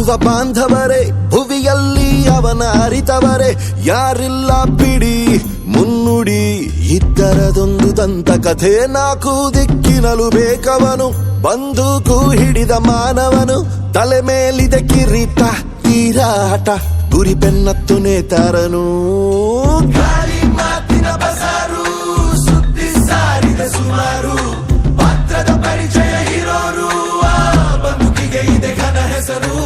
ಕಾದಿರುವ ಬಾಂಧವರೇ, ಭುವಿಯಲ್ಲಿ ಅವನ ಅರಿತವರೇ ಯಾರಿಲ್ಲ ಬಿಡಿ ಮುನ್ನುಡಿ. ಇದ್ದರದೊಂದು ದಂತ ಕಥೆ, ನಾಲ್ಕು ದಿಕ್ಕಿನಲು ಬೇಕವನು, ಬಂದೂಕು ಹಿಡಿದ ಮಾನವನು. ತಲೆ ಮೇಲಿದೆ ಕಿರೀಟ, ತೀರಾಟ, ಗುರಿ ಬೆನ್ನತ್ತು ನೇತಾರನು. ಗಾಳಿ ಮಾತಿನ ಬಸಾರು, ಸುದ್ದಿ ಸಾರಿದ ಸುಮಾರು, ಪಾತ್ರದ ಪರಿಚಯ ಇರೋರು, ಆ ಬದುಕಿಗೆ ಇದೆ ಘನ ಹೆಸರು.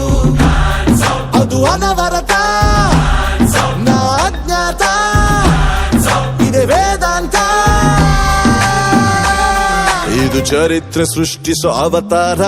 ಅದು ಅನವರತ, ನಾ ಅಜ್ಞಾತ, ಇದೆ ವೇದಾಂತ. ಇದು ಚರಿತ್ರೆ ಸೃಷ್ಟಿಸೋ ಅವತಾರ.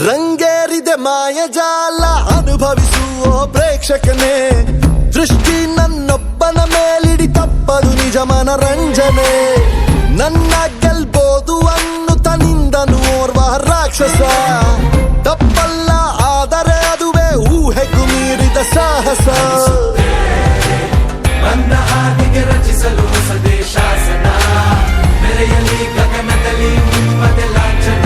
ರಂಗೇರಿದೆ ಮಾಯಜಾಲ, ಅನುಭವಿಸುವ ಪ್ರೇಕ್ಷಕನೇ. ದೃಷ್ಟಿ ನನ್ನೊಬ್ಬನ ಮೇಲಿಡಿ, ತಪ್ಪದು ನಿಜ ಮನರಂಜನೆ. ನನ್ನ ಗೆಲ್ಬೋದು ಅನ್ನುತ್ತ ನಿಂದನು ಓರ್ವ ರಾಕ್ಷಸ. ತಪ್ಪಲ್ಲ ಆದರೆ ಅದುವೇ ಊಹೆಗೂ ಮೀರಿದ ಸಾಹಸ. ನನ್ನ ಹಾದಿಗೆ ರಚಿಸಲು ಹೊಸ ದೇಶಾಸನ, ಮೆರೆಯಲಿ ಗಗನದಲ್ಲಿ ನಿಮ್ಮದೆ ಲಾಂಛನ.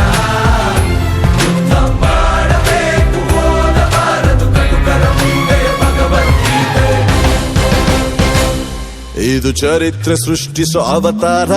ಇದು ಚರಿತ್ರೆ ಸೃಷ್ಟಿಸೋ ಅವತಾರ.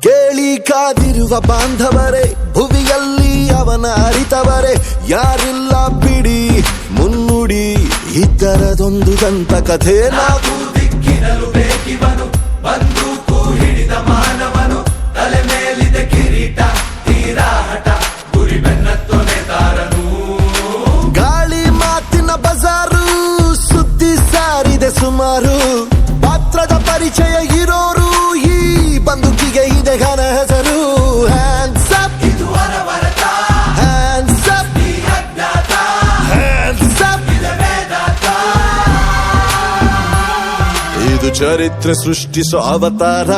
ಕೇಳಿ ಕಾದಿರುವ ಬಾಂಧವರೇ, ಭುವಿಯಲ್ಲಿ ಅವನ ಅರಿತವರೇ ಯಾರಿಲ್ಲ ಬಿಡಿ ಮುನ್ನುಡಿ. ಇದ್ದರದೊಂದು ದಂತ ಕಥೆ, ನಾಲ್ಕು ದಿಕ್ಕಿನಲು ಬೇಕಿವನು, ಬಂದೂಕು ಹಿಡಿದ ಮಾನವನು. ತಲೆ ಮೇಲಿದೆ ಕಿರೀಟ, ತೀರಾಟ, ಗುರಿ ಬೆನ್ನತ್ತು ನೇತಾರನು. ಗಾಳಿ ಮಾತಿನ ಬಜಾರು, ಸುದ್ದಿ ಸಾರಿದೆ ಸುಮಾರು, ಪಾತ್ರದ ಪರಿಚಯ ಇರೋರು, ಈ ಬಂದೂಕಿಗೆ ಇದೆ ಘನ ಹೆಸರು. ಹ್ಯಾಂಡ್ಸ್ ಅಪ್, ಇದು ಅನವರತ, ಹ್ಯಾಂಡ್ಸ್ ಅಪ್, ಈ ಅಜ್ಞಾತ, ಹ್ಯಾಂಡ್ಸ್ ಅಪ್. ಇದೆ ವೇದಾಂತ. ಇದು ಚರಿತ್ರೆ ಸೃಷ್ಟಿಸೋ ಅವತಾರ.